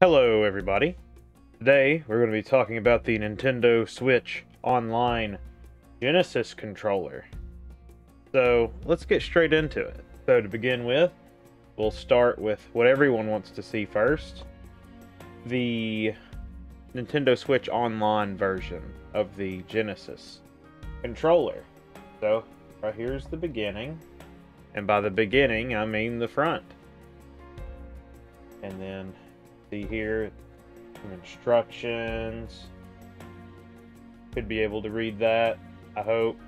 Hello everybody. Today we're going to be talking about the Nintendo Switch Online Genesis controller. So let's get straight into it. So to begin with, we'll start with what everyone wants to see first. The Nintendo Switch Online version of the Genesis controller. So right here's the beginning. And by the beginning, I mean the front. And then see here some instructions. Could be able to read that, I hope.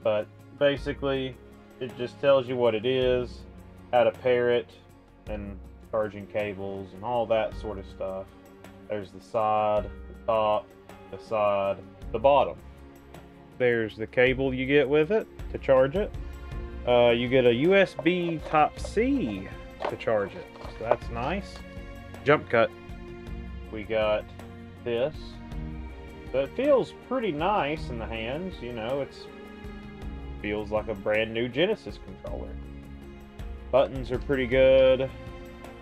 But basically, it just tells you what it is, how to pair it, and charging cables and all that sort of stuff. There's the side, the top, the side, the bottom. There's the cable you get with it to charge it. You get a USB Type-C to charge it. So that's nice. Jump cut. We got this. So it feels pretty nice in the hands, you know, feels like a brand new Genesis controller. Buttons are pretty good.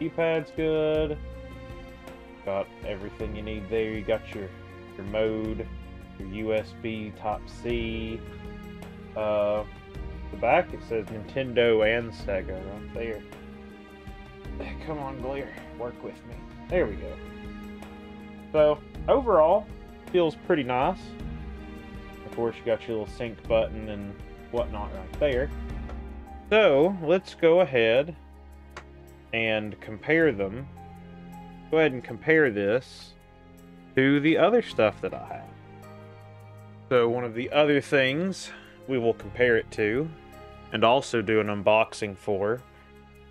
Keypad's good. Got everything you need there. You got your mode, your USB Type-C. The back it says Nintendo and SEGA right there. Come on, Glare, work with me. There we go. So, overall, feels pretty nice. Of course, you got your little sync button and whatnot right there. So, let's go ahead and compare them. Go ahead and compare this to the other stuff that I have. So, one of the other things we will compare it to, and also do an unboxing for,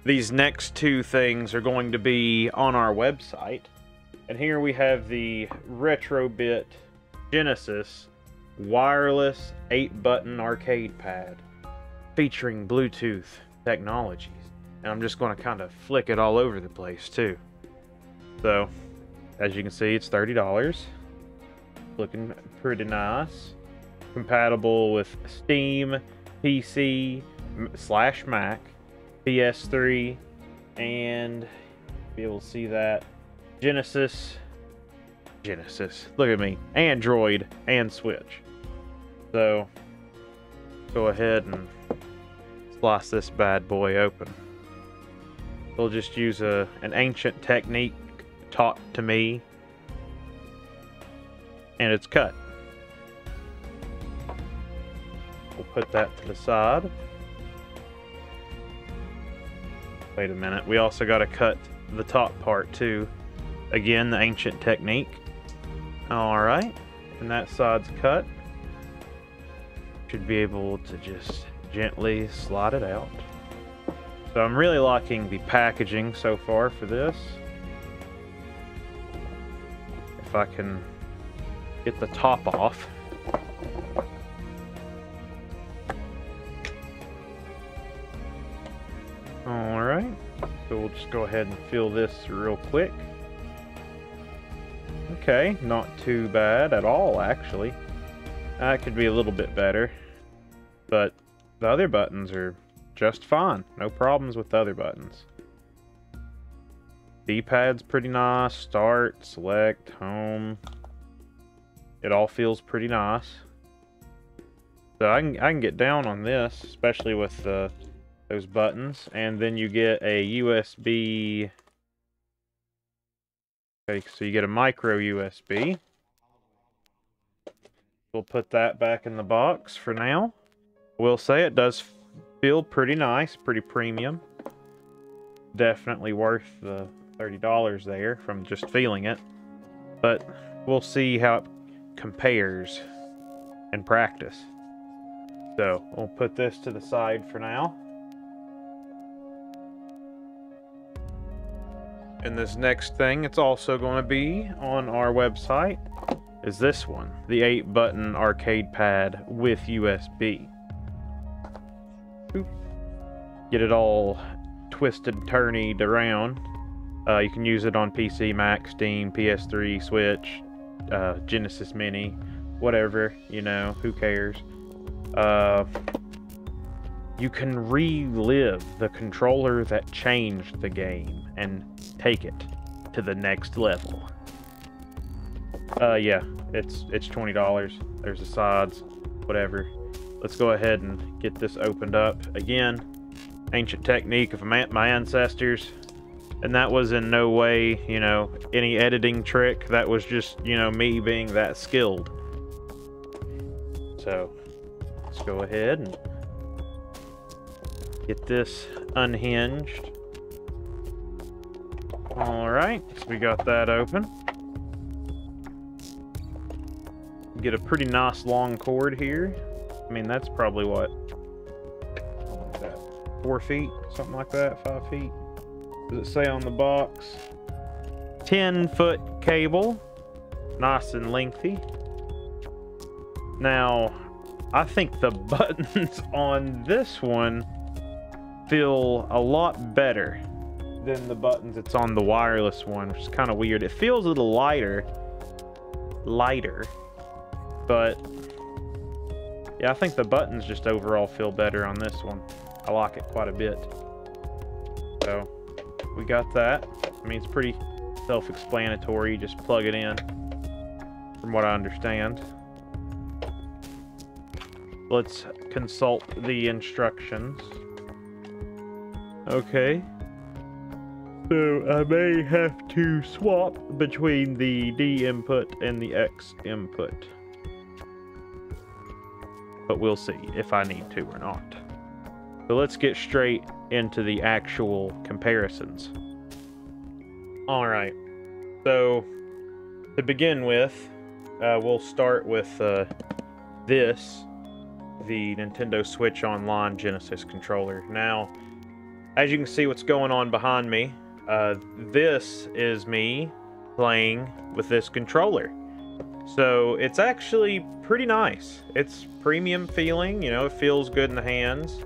these next two things are going to be on our website. And here we have the Retrobit Genesis wireless 8-button arcade pad featuring Bluetooth technologies. And I'm just going to kind of flick it all over the place too. So, as you can see, it's $30. Looking pretty nice. Compatible with Steam, PC/Mac, PS3, and be able to see that Genesis, look at me, Android and Switch. So go ahead and slice this bad boy open. We'll just use an ancient technique taught to me, and it's cut. We'll put that to the side. Wait a minute, we also got to cut the top part too. Again, the ancient technique. Alright, and that side's cut. Should be able to just gently slide it out. So I'm really liking the packaging so far for this. If I can get the top off. Alright, so we'll just go ahead and fill this real quick. Okay, not too bad at all, actually. That could be a little bit better, but the other buttons are just fine. No problems with the other buttons. D-pad's pretty nice. Start, select, home. It all feels pretty nice. So I can get down on this, especially with those buttons, and then you get a USB. Okay, so you get a micro USB. We'll put that back in the box for now. We'll say it does feel pretty nice, pretty premium. Definitely worth the $30 there from just feeling it. But we'll see how it compares in practice. So we'll put this to the side for now. And this next thing, it's also going to be on our website, is this one, the 8-button arcade pad with USB. Get it all twisted, turnied around. You can use it on PC, Mac, Steam, PS3, Switch, Genesis Mini, whatever, you know, who cares. You can relive the controller that changed the game and take it to the next level. Yeah, it's $20. There's the sides, whatever. Let's go ahead and get this opened up. Again, ancient technique of my ancestors. And that was in no way, you know, any editing trick. That was just, you know, me being that skilled. So, let's go ahead and get this unhinged. Alright, so we got that open. Get a pretty nice long cord here. I mean, that's probably what? What is that? 4 feet? Something like that? 5 feet? Does it say on the box? 10-foot cable. Nice and lengthy. Now, I think the buttons on this one feel a lot better than the buttons that's on the wireless one, which is kind of weird. It feels a little lighter, but yeah, I think the buttons just overall feel better on this one. I like it quite a bit. So we got that. I mean, it's pretty self-explanatory. You just plug it in, from what I understand. Let's consult the instructions. Okay. So I may have to swap between the D input and the X input. But we'll see if I need to or not. So let's get straight into the actual comparisons. Alright. So, to begin with, we'll start with this. The Nintendo Switch Online Genesis controller. Now, as you can see what's going on behind me, this is me playing with this controller. So it's actually pretty nice. It's premium feeling, you know, it feels good in the hands.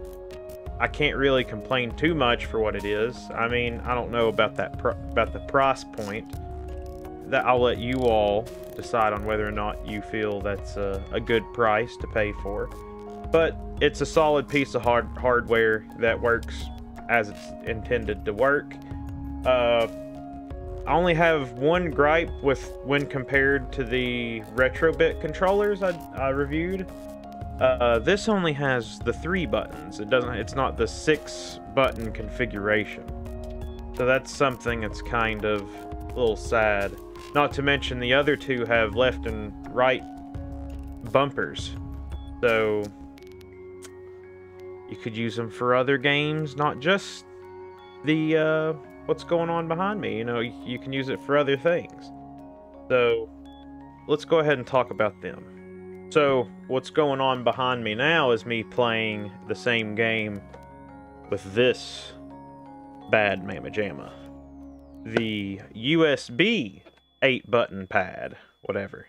I can't really complain too much for what it is. I mean, I don't know about that about the price point. That I'll let you all decide on whether or not you feel that's a good price to pay for. But it's a solid piece of hardware that works as it's intended to work. I only have one gripe when compared to the Retrobit controllers I reviewed. This only has the 3 buttons. It's not the 6-button configuration. So that's something that's kind of a little sad. Not to mention the other 2 have left and right bumpers. So you could use them for other games, not just the what's going on behind me. You know, you can use it for other things. So let's go ahead and talk about them. So what's going on behind me now is me playing the same game with this bad mamma jamma. The USB 8-button pad, whatever.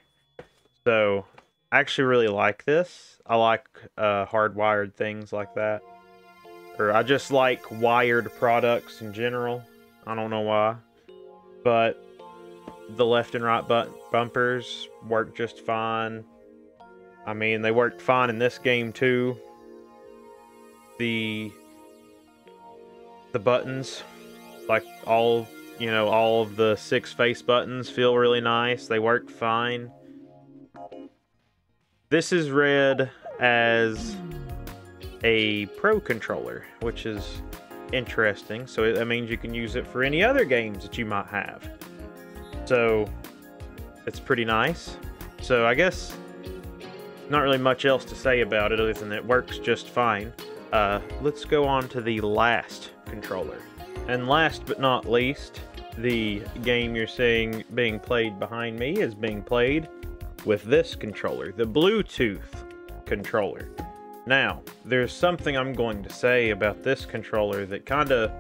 So I actually really like this. I like hardwired things like that. Or I just like wired products in general. I don't know why. But the left and right bumpers work just fine. I mean, they worked fine in this game too. The buttons, like all of the 6 face buttons feel really nice. They work fine. This is read as a Pro controller, which is interesting. So that means you can use it for any other games that you might have. So it's pretty nice. So I guess not really much else to say about it other than it works just fine. Let's go on to the last controller. And last but not least, the game you're seeing being played behind me is being played with this controller, the Bluetooth controller. Now, there's something I'm going to say about this controller that kind of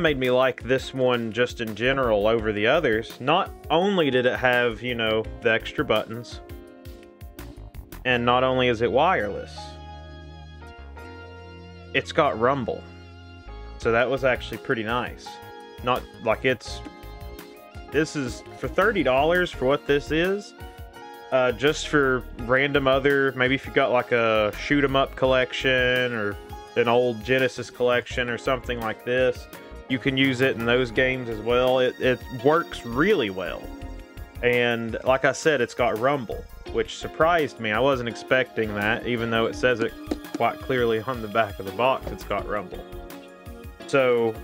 made me like this one just in general over the others. Not only did it have, you know, the extra buttons, and not only is it wireless, it's got rumble. So that was actually pretty nice. Not like this is for $30 for what this is. Just for random other, maybe if you got like a shoot 'em up collection or an old Genesis collection or something like this, You can use it in those games as well. It works really well. And like I said, it's got rumble, which surprised me. I wasn't expecting that, even though it says it quite clearly on the back of the box. It's got rumble. So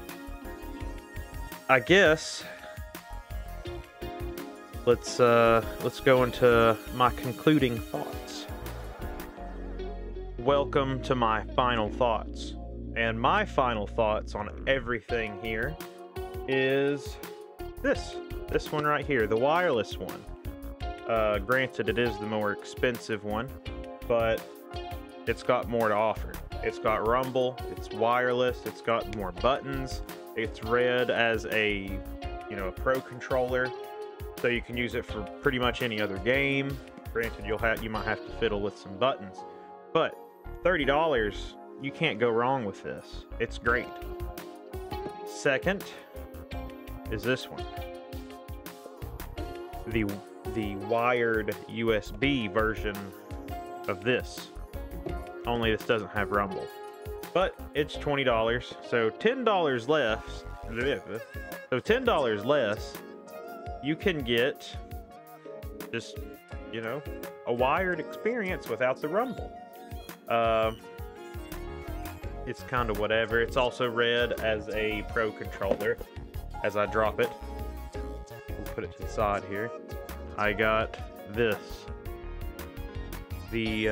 I guess let's go into my concluding thoughts. Welcome to my final thoughts. And my final thoughts on everything here is this one right here, the wireless one. Granted, it is the more expensive one, but it's got more to offer. It's got rumble, it's wireless, it's got more buttons, it's read as a, you know, a pro controller, so you can use it for pretty much any other game. Granted, you might have to fiddle with some buttons, but $30, you can't go wrong with this. It's great. Second is this one. The wired USB version of this. Only this doesn't have rumble. But it's $20, so $10 less. So $10 less, you can get just, you know, a wired experience without the rumble. It's kind of whatever. It's also read as a pro controller. As I drop it, we'll put it to the side here. I got this, the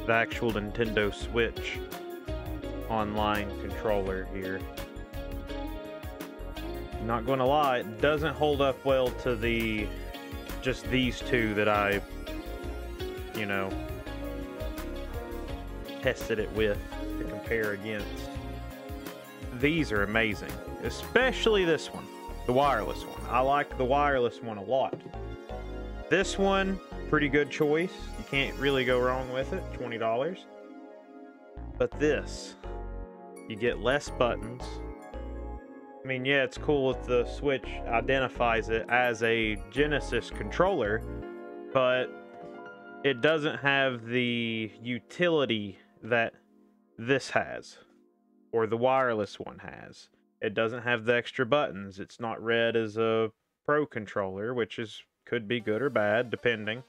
actual Nintendo Switch online controller here. Not gonna lie, it doesn't hold up well to just these two that I, you know, tested it with to compare against. These are amazing, especially this one, the wireless one. I like the wireless one a lot. This one, pretty good choice. You can't really go wrong with it, $20. But this, you get less buttons. I mean, yeah, it's cool if the Switch identifies it as a Genesis controller, but it doesn't have the utility that this has, or the wireless one has. It doesn't have the extra buttons. It's not read as a pro controller, which could be good or bad, depending.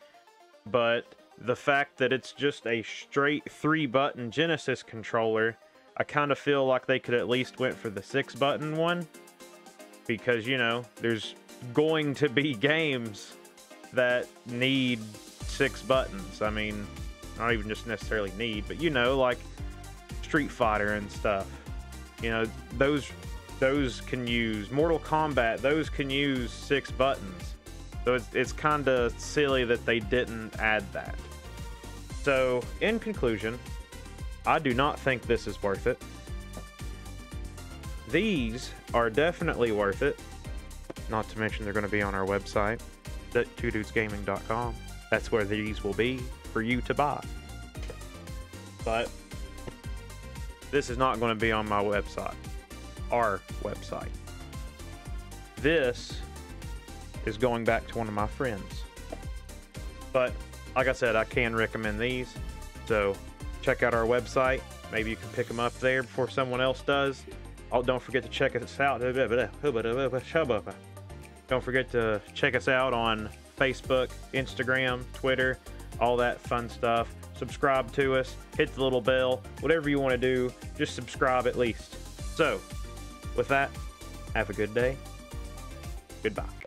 But the fact that it's just a straight 3-button Genesis controller, I kind of feel like they could at least went for the 6-button one. Because, you know, there's going to be games that need 6 buttons. I mean, not even just necessarily need, but, you know, like Street Fighter and stuff. You know, those can use Mortal Kombat. Those can use 6 buttons. So it's kind of silly that they didn't add that. So, in conclusion, I do not think this is worth it. These are definitely worth it. Not to mention they're going to be on our website, twodudesgaming.com. That's where these will be for you to buy. But this is not going to be on my website, our website. This is going back to one of my friends. But like I said, I can recommend these. So check out our website. Maybe you can pick them up there before someone else does. Oh, don't forget to check us out. Don't forget to check us out on Facebook, Instagram, Twitter, all that fun stuff. Subscribe to us, hit the little bell, whatever you want to do, just subscribe at least. So, with that, have a good day. Goodbye.